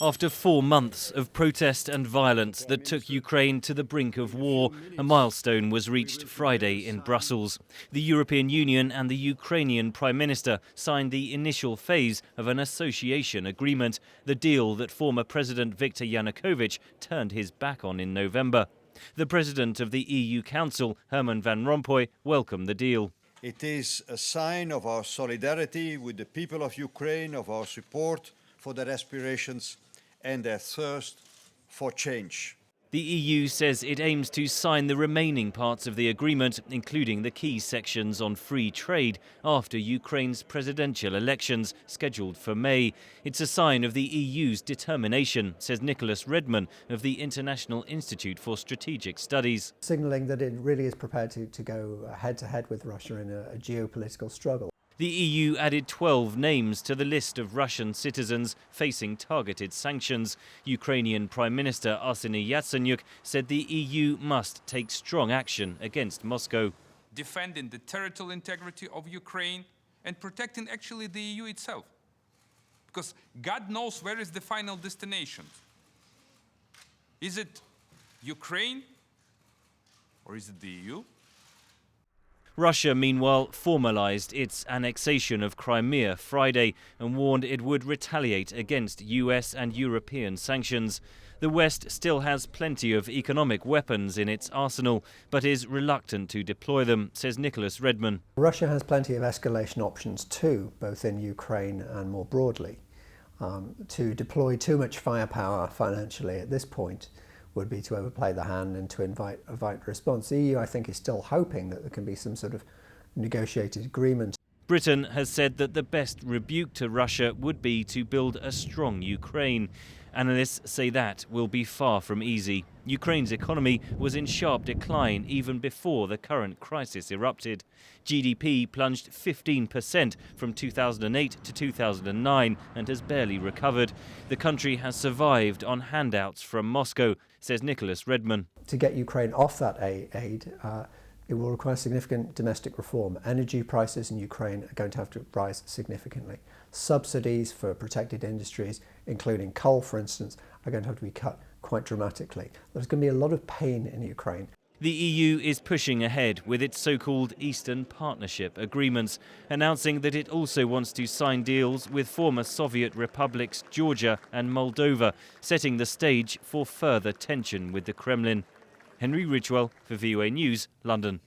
After 4 months of protest and violence that took Ukraine to the brink of war, a milestone was reached Friday in Brussels. The European Union and the Ukrainian Prime Minister signed the initial phase of an association agreement, the deal that former President Viktor Yanukovych turned his back on in November. The President of the EU Council, Herman Van Rompuy, welcomed the deal. It is a sign of our solidarity with the people of Ukraine, of our support for their aspirations and their thirst for change. The EU says it aims to sign the remaining parts of the agreement, including the key sections on free trade, after Ukraine's presidential elections, scheduled for May. It's a sign of the EU's determination, says Nicholas Redman of the International Institute for Strategic Studies. Signalling that it really is prepared to go head-to-head with Russia in a geopolitical struggle. The EU added 12 names to the list of Russian citizens facing targeted sanctions. Ukrainian Prime Minister Arseniy Yatsenyuk said the EU must take strong action against Moscow. Defending the territorial integrity of Ukraine and protecting actually the EU itself. Because God knows where is the final destination. Is it Ukraine or is it the EU? Russia, meanwhile, formalized its annexation of Crimea Friday and warned it would retaliate against US and European sanctions. The West still has plenty of economic weapons in its arsenal, but is reluctant to deploy them, says Nicholas Redman. Russia has plenty of escalation options too, both in Ukraine and more broadly. To deploy too much firepower financially at this point would be to overplay the hand and to invite a response. The EU, I think, is still hoping that there can be some sort of negotiated agreement. Britain has said that the best rebuke to Russia would be to build a strong Ukraine. Analysts say that will be far from easy. Ukraine's economy was in sharp decline even before the current crisis erupted. GDP plunged 15% from 2008 to 2009 and has barely recovered. The country has survived on handouts from Moscow, says Nicholas Redman. To get Ukraine off that aid, it will require significant domestic reform. Energy prices in Ukraine are going to have to rise significantly. Subsidies for protected industries, including coal, for instance, are going to have to be cut quite dramatically. There's going to be a lot of pain in Ukraine. The EU is pushing ahead with its so-called Eastern Partnership agreements, announcing that it also wants to sign deals with former Soviet republics Georgia and Moldova, setting the stage for further tension with the Kremlin. Henry Ridgwell for VOA News, London.